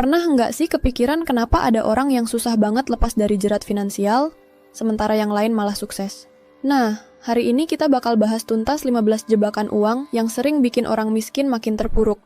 Pernah nggak sih kepikiran kenapa ada orang yang susah banget lepas dari jerat finansial, sementara yang lain malah sukses? Nah, hari ini kita bakal bahas tuntas 15 jebakan uang yang sering bikin orang miskin makin terpuruk.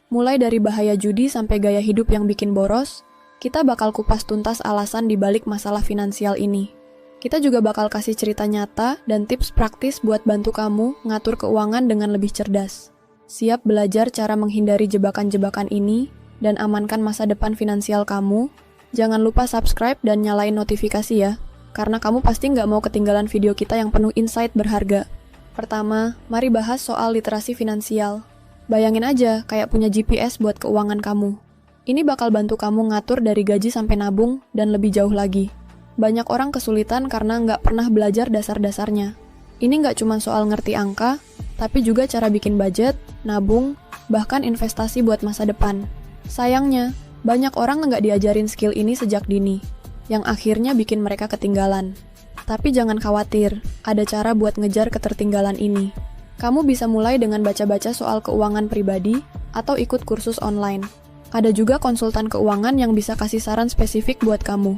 Mulai dari bahaya judi sampai gaya hidup yang bikin boros, kita bakal kupas tuntas alasan dibalik masalah finansial ini. Kita juga bakal kasih cerita nyata dan tips praktis buat bantu kamu ngatur keuangan dengan lebih cerdas. Siap belajar cara menghindari jebakan-jebakan ini dan amankan masa depan finansial kamu? Jangan lupa subscribe dan nyalain notifikasi ya, karena kamu pasti nggak mau ketinggalan video kita yang penuh insight berharga. Pertama, mari bahas soal literasi finansial. Bayangin aja kayak punya GPS buat keuangan kamu. Ini bakal bantu kamu ngatur dari gaji sampai nabung dan lebih jauh lagi. Banyak orang kesulitan karena nggak pernah belajar dasar-dasarnya. Ini nggak cuma soal ngerti angka, tapi juga cara bikin budget, nabung, bahkan investasi buat masa depan. Sayangnya, banyak orang nggak diajarin skill ini sejak dini, yang akhirnya bikin mereka ketinggalan. Tapi jangan khawatir, ada cara buat ngejar ketertinggalan ini. Kamu bisa mulai dengan baca-baca soal keuangan pribadi atau ikut kursus online. Ada juga konsultan keuangan yang bisa kasih saran spesifik buat kamu.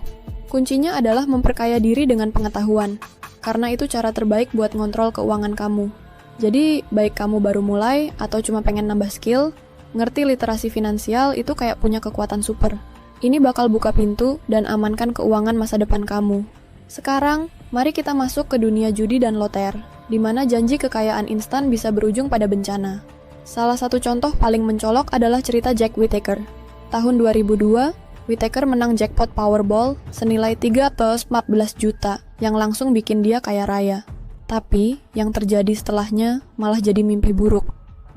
Kuncinya adalah memperkaya diri dengan pengetahuan, karena itu cara terbaik buat ngontrol keuangan kamu. Jadi, baik kamu baru mulai atau cuma pengen nambah skill, ngerti literasi finansial itu kayak punya kekuatan super. Ini bakal buka pintu dan amankan keuangan masa depan kamu. Sekarang, mari kita masuk ke dunia judi dan loter, di mana janji kekayaan instan bisa berujung pada bencana. Salah satu contoh paling mencolok adalah cerita Jack Whittaker. Tahun 2002, Whittaker menang jackpot Powerball senilai 314 juta yang langsung bikin dia kaya raya. Tapi, yang terjadi setelahnya malah jadi mimpi buruk.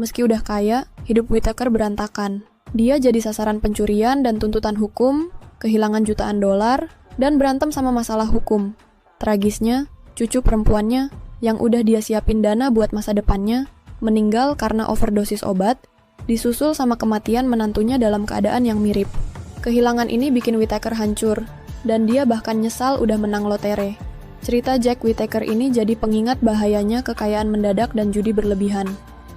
Meski udah kaya, hidup Whittaker berantakan. Dia jadi sasaran pencurian dan tuntutan hukum, kehilangan jutaan dolar, dan berantem sama masalah hukum. Tragisnya, cucu perempuannya, yang udah dia siapin dana buat masa depannya, meninggal karena overdosis obat, disusul sama kematian menantunya dalam keadaan yang mirip. Kehilangan ini bikin Whittaker hancur, dan dia bahkan nyesal udah menang lotere. Cerita Jack Whittaker ini jadi pengingat bahayanya kekayaan mendadak dan judi berlebihan.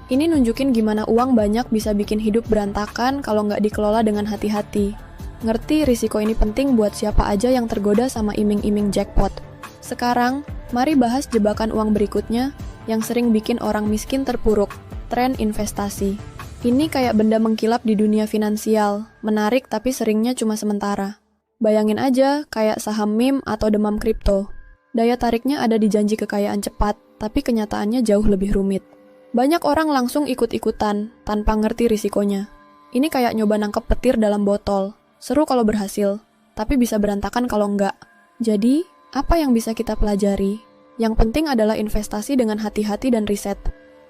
Ini nunjukin gimana uang banyak bisa bikin hidup berantakan kalau nggak dikelola dengan hati-hati. Ngerti risiko ini penting buat siapa aja yang tergoda sama iming-iming jackpot. Sekarang, mari bahas jebakan uang berikutnya yang sering bikin orang miskin terpuruk, tren investasi. Ini kayak benda mengkilap di dunia finansial, menarik tapi seringnya cuma sementara. Bayangin aja kayak saham meme atau demam kripto. Daya tariknya ada di janji kekayaan cepat, tapi kenyataannya jauh lebih rumit. Banyak orang langsung ikut-ikutan, tanpa ngerti risikonya. Ini kayak nyoba nangkep petir dalam botol. Seru kalau berhasil, tapi bisa berantakan kalau enggak. Jadi, apa yang bisa kita pelajari? Yang penting adalah investasi dengan hati-hati dan riset.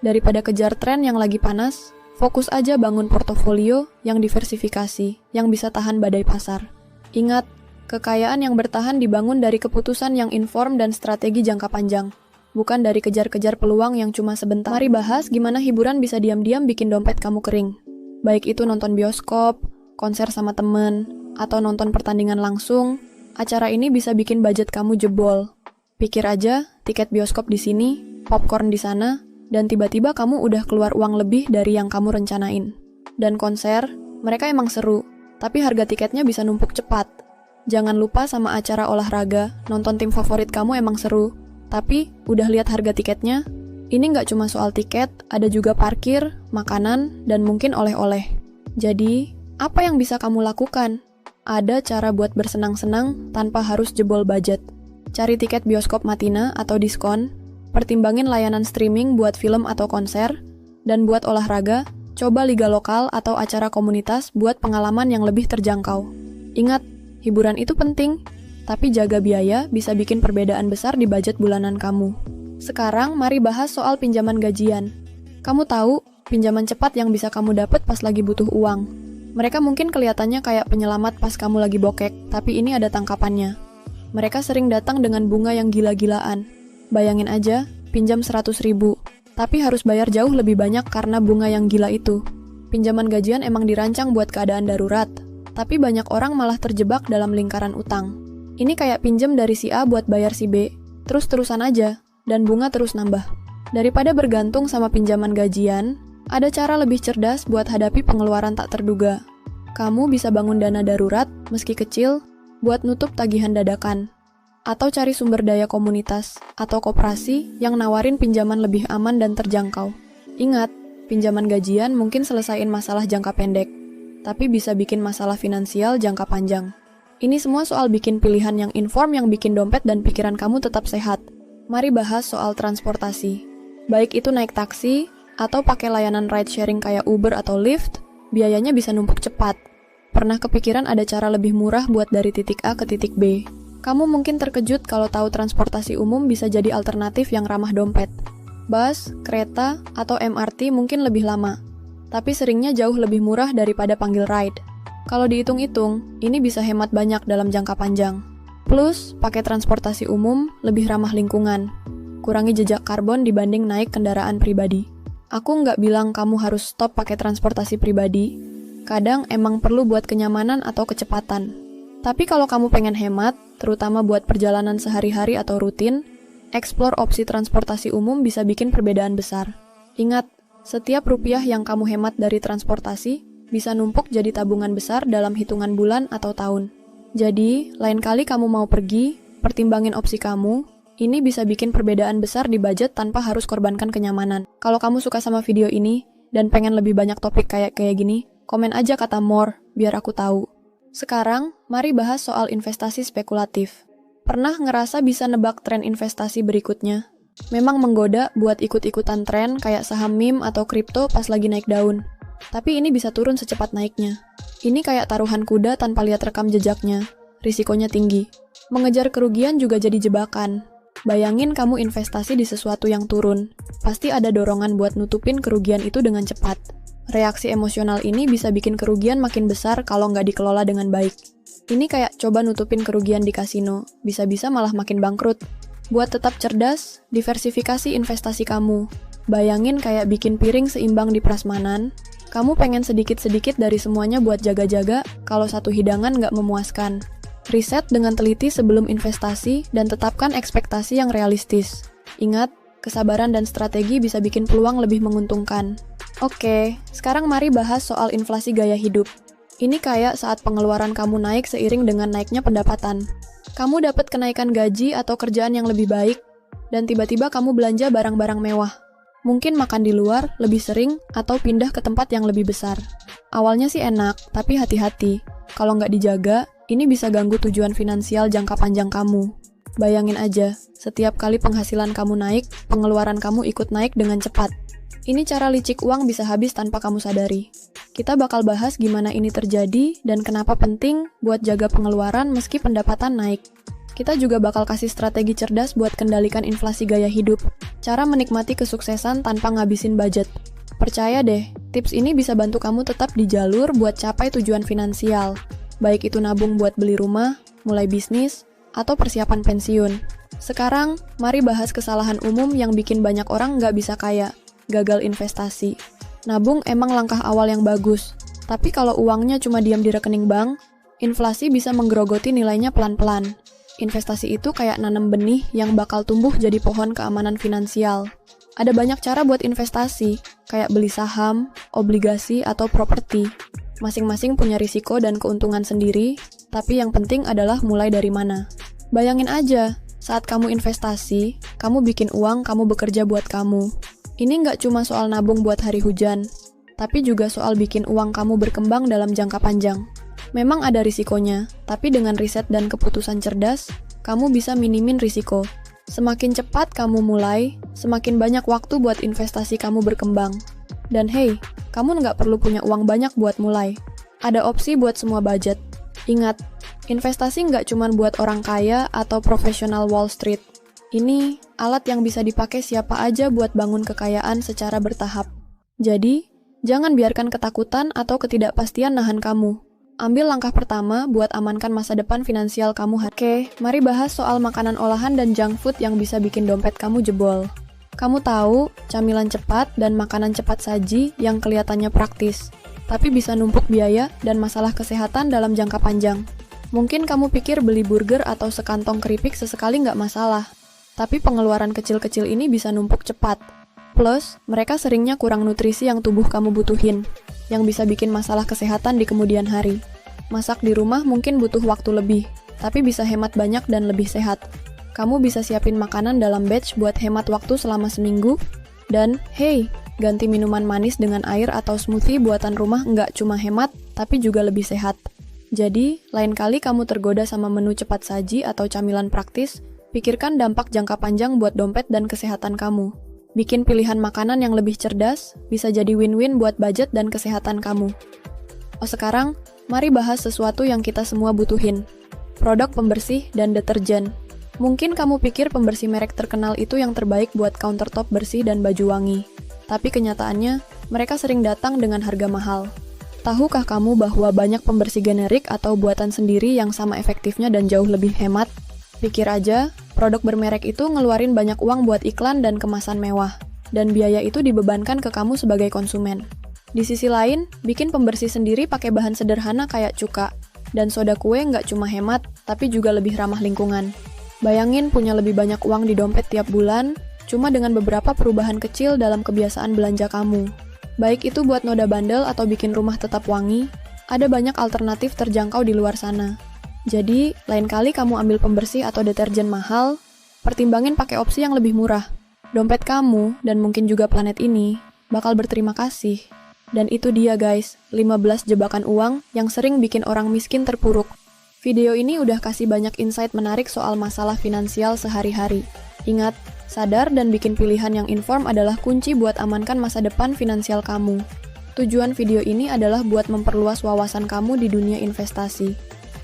Daripada kejar tren yang lagi panas, fokus aja bangun portofolio yang diversifikasi, yang bisa tahan badai pasar. Ingat, kekayaan yang bertahan dibangun dari keputusan yang inform dan strategi jangka panjang. Bukan dari kejar-kejar peluang yang cuma sebentar. Mari bahas gimana hiburan bisa diam-diam bikin dompet kamu kering. Baik itu nonton bioskop, konser sama temen, atau nonton pertandingan langsung, acara ini bisa bikin budget kamu jebol. Pikir aja, tiket bioskop di sini, popcorn di sana, dan tiba-tiba kamu udah keluar uang lebih dari yang kamu rencanain. Dan konser, mereka emang seru, tapi harga tiketnya bisa numpuk cepat. Jangan lupa sama acara olahraga, nonton tim favorit kamu emang seru. Tapi, udah lihat harga tiketnya? Ini nggak cuma soal tiket, ada juga parkir, makanan, dan mungkin oleh-oleh. Jadi, apa yang bisa kamu lakukan? Ada cara buat bersenang-senang tanpa harus jebol budget. Cari tiket bioskop matina atau diskon, pertimbangin layanan streaming buat film atau konser, dan buat olahraga, coba liga lokal atau acara komunitas buat pengalaman yang lebih terjangkau. Ingat, hiburan itu penting. Tapi jaga biaya bisa bikin perbedaan besar di budget bulanan kamu. Sekarang, mari bahas soal pinjaman gajian. Kamu tahu, pinjaman cepat yang bisa kamu dapat pas lagi butuh uang. Mereka mungkin kelihatannya kayak penyelamat pas kamu lagi bokek, tapi ini ada tangkapannya. Mereka sering datang dengan bunga yang gila-gilaan. Bayangin aja, pinjam 100.000, tapi harus bayar jauh lebih banyak karena bunga yang gila itu. Pinjaman gajian emang dirancang buat keadaan darurat, tapi banyak orang malah terjebak dalam lingkaran utang. Ini kayak pinjem dari si A buat bayar si B, terus-terusan aja, dan bunga terus nambah. Daripada bergantung sama pinjaman gajian, ada cara lebih cerdas buat hadapi pengeluaran tak terduga. Kamu bisa bangun dana darurat, meski kecil, buat nutup tagihan dadakan. Atau cari sumber daya komunitas atau koperasi yang nawarin pinjaman lebih aman dan terjangkau. Ingat, pinjaman gajian mungkin selesaiin masalah jangka pendek, tapi bisa bikin masalah finansial jangka panjang. Ini semua soal bikin pilihan yang inform yang bikin dompet dan pikiran kamu tetap sehat. Mari bahas soal transportasi. Baik itu naik taksi, atau pakai layanan ride sharing kayak Uber atau Lyft, biayanya bisa numpuk cepat. Pernah kepikiran ada cara lebih murah buat dari titik A ke titik B? Kamu mungkin terkejut kalau tahu transportasi umum bisa jadi alternatif yang ramah dompet. Bus, kereta, atau MRT mungkin lebih lama, tapi seringnya jauh lebih murah daripada panggil ride. Kalau dihitung-hitung, ini bisa hemat banyak dalam jangka panjang. Plus, pakai transportasi umum lebih ramah lingkungan, kurangi jejak karbon dibanding naik kendaraan pribadi. Aku nggak bilang kamu harus stop pakai transportasi pribadi, kadang emang perlu buat kenyamanan atau kecepatan. Tapi kalau kamu pengen hemat, terutama buat perjalanan sehari-hari atau rutin, explore opsi transportasi umum bisa bikin perbedaan besar. Ingat, setiap rupiah yang kamu hemat dari transportasi bisa numpuk jadi tabungan besar dalam hitungan bulan atau tahun. Jadi, lain kali kamu mau pergi, pertimbangin opsi kamu. Ini bisa bikin perbedaan besar di budget tanpa harus korbankan kenyamanan. Kalau kamu suka sama video ini dan pengen lebih banyak topik kayak gini, komen aja kata more, biar aku tahu. Sekarang, mari bahas soal investasi spekulatif. Pernah ngerasa bisa nebak tren investasi berikutnya? Memang menggoda buat ikut-ikutan tren kayak saham meme atau kripto pas lagi naik daun. Tapi ini bisa turun secepat naiknya. Ini kayak taruhan kuda tanpa lihat rekam jejaknya. Risikonya tinggi. Mengejar kerugian juga jadi jebakan. Bayangin kamu investasi di sesuatu yang turun. Pasti ada dorongan buat nutupin kerugian itu dengan cepat. Reaksi emosional ini bisa bikin kerugian makin besar kalau nggak dikelola dengan baik. Ini kayak coba nutupin kerugian di kasino, bisa-bisa malah makin bangkrut. Buat tetap cerdas, diversifikasi investasi kamu. Bayangin kayak bikin piring seimbang di prasmanan, kamu pengen sedikit-sedikit dari semuanya buat jaga-jaga kalau satu hidangan nggak memuaskan. Riset dengan teliti sebelum investasi dan tetapkan ekspektasi yang realistis. Ingat, kesabaran dan strategi bisa bikin peluang lebih menguntungkan. Oke, sekarang mari bahas soal inflasi gaya hidup. Ini kayak saat pengeluaran kamu naik seiring dengan naiknya pendapatan. Kamu dapat kenaikan gaji atau kerjaan yang lebih baik, dan tiba-tiba kamu belanja barang-barang mewah. Mungkin makan di luar lebih sering atau pindah ke tempat yang lebih besar. Awalnya sih enak, tapi hati-hati. Kalau nggak dijaga, ini bisa ganggu tujuan finansial jangka panjang kamu. Bayangin aja, setiap kali penghasilan kamu naik, pengeluaran kamu ikut naik dengan cepat. Ini cara licik uang bisa habis tanpa kamu sadari. Kita bakal bahas gimana ini terjadi dan kenapa penting buat jaga pengeluaran meski pendapatan naik. Kita juga bakal kasih strategi cerdas buat kendalikan inflasi gaya hidup. Cara menikmati kesuksesan tanpa ngabisin budget. Percaya deh, tips ini bisa bantu kamu tetap di jalur buat capai tujuan finansial. Baik itu nabung buat beli rumah, mulai bisnis, atau persiapan pensiun. Sekarang, mari bahas kesalahan umum yang bikin banyak orang nggak bisa kaya. Gagal investasi. Nabung emang langkah awal yang bagus, tapi kalau uangnya cuma diam di rekening bank, inflasi bisa menggerogoti nilainya pelan-pelan. Investasi itu kayak nanam benih yang bakal tumbuh jadi pohon keamanan finansial. Ada banyak cara buat investasi, kayak beli saham, obligasi, atau properti. Masing-masing punya risiko dan keuntungan sendiri, tapi yang penting adalah mulai dari mana. Bayangin aja, saat kamu investasi, kamu bikin uang, kamu bekerja buat kamu. Ini nggak cuma soal nabung buat hari hujan, tapi juga soal bikin uang kamu berkembang dalam jangka panjang. Memang ada risikonya, tapi dengan riset dan keputusan cerdas, kamu bisa minimin risiko. Semakin cepat kamu mulai, semakin banyak waktu buat investasi kamu berkembang. Dan hey, kamu nggak perlu punya uang banyak buat mulai. Ada opsi buat semua budget. Ingat, investasi nggak cuma buat orang kaya atau profesional Wall Street. Ini alat yang bisa dipakai siapa aja buat bangun kekayaan secara bertahap. Jadi, jangan biarkan ketakutan atau ketidakpastian nahan kamu. Ambil langkah pertama buat amankan masa depan finansial kamu. Oke, mari bahas soal makanan olahan dan junk food yang bisa bikin dompet kamu jebol. Kamu tahu, camilan cepat dan makanan cepat saji yang kelihatannya praktis, tapi bisa numpuk biaya dan masalah kesehatan dalam jangka panjang. Mungkin kamu pikir beli burger atau sekantong keripik sesekali nggak masalah, tapi pengeluaran kecil-kecil ini bisa numpuk cepat. Plus, mereka seringnya kurang nutrisi yang tubuh kamu butuhin. yang bisa bikin masalah kesehatan di kemudian hari. Masak di rumah mungkin butuh waktu lebih, tapi bisa hemat banyak dan lebih sehat. Kamu bisa siapin makanan dalam batch buat hemat waktu selama seminggu. Dan, hey, ganti minuman manis dengan air atau smoothie buatan rumah nggak cuma hemat, tapi juga lebih sehat. Jadi, lain kali kamu tergoda sama menu cepat saji atau camilan praktis, pikirkan dampak jangka panjang buat dompet dan kesehatan kamu. Bikin pilihan makanan yang lebih cerdas, bisa jadi win-win buat budget dan kesehatan kamu. Sekarang, mari bahas sesuatu yang kita semua butuhin. Produk pembersih dan deterjen. Mungkin kamu pikir pembersih merek terkenal itu yang terbaik buat countertop bersih dan baju wangi. Tapi kenyataannya, mereka sering datang dengan harga mahal. Tahukah kamu bahwa banyak pembersih generik atau buatan sendiri yang sama efektifnya dan jauh lebih hemat? Pikir aja, produk bermerek itu ngeluarin banyak uang buat iklan dan kemasan mewah, dan biaya itu dibebankan ke kamu sebagai konsumen. Di sisi lain, bikin pembersih sendiri pakai bahan sederhana kayak cuka, dan soda kue nggak cuma hemat, tapi juga lebih ramah lingkungan. Bayangin punya lebih banyak uang di dompet tiap bulan, cuma dengan beberapa perubahan kecil dalam kebiasaan belanja kamu. Baik itu buat noda bandel atau bikin rumah tetap wangi, ada banyak alternatif terjangkau di luar sana. Jadi, lain kali kamu ambil pembersih atau deterjen mahal, pertimbangin pakai opsi yang lebih murah. Dompet kamu, dan mungkin juga planet ini, bakal berterima kasih. Dan itu dia guys, 15 jebakan uang yang sering bikin orang miskin terpuruk. Video ini udah kasih banyak insight menarik soal masalah finansial sehari-hari. Ingat, sadar dan bikin pilihan yang inform adalah kunci buat amankan masa depan finansial kamu. Tujuan video ini adalah buat memperluas wawasan kamu di dunia investasi.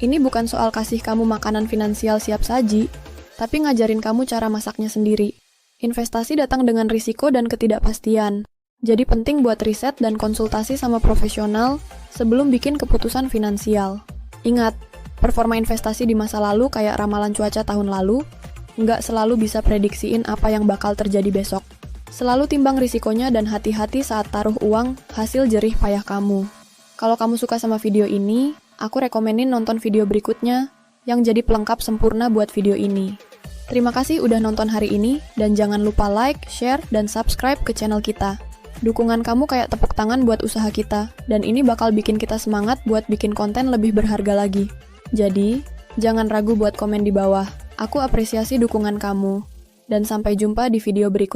Ini bukan soal kasih kamu makanan finansial siap saji, tapi ngajarin kamu cara masaknya sendiri. Investasi datang dengan risiko dan ketidakpastian. Jadi penting buat riset dan konsultasi sama profesional sebelum bikin keputusan finansial. Ingat, performa investasi di masa lalu kayak ramalan cuaca tahun lalu, nggak selalu bisa prediksiin apa yang bakal terjadi besok. Selalu timbang risikonya dan hati-hati saat taruh uang hasil jerih payah kamu. Kalau kamu suka sama video ini, aku rekomenin nonton video berikutnya yang jadi pelengkap sempurna buat video ini. Terima kasih udah nonton hari ini, dan jangan lupa like, share, dan subscribe ke channel kita. Dukungan kamu kayak tepuk tangan buat usaha kita, dan ini bakal bikin kita semangat buat bikin konten lebih berharga lagi. Jadi, jangan ragu buat komen di bawah. Aku apresiasi dukungan kamu. Dan sampai jumpa di video berikutnya.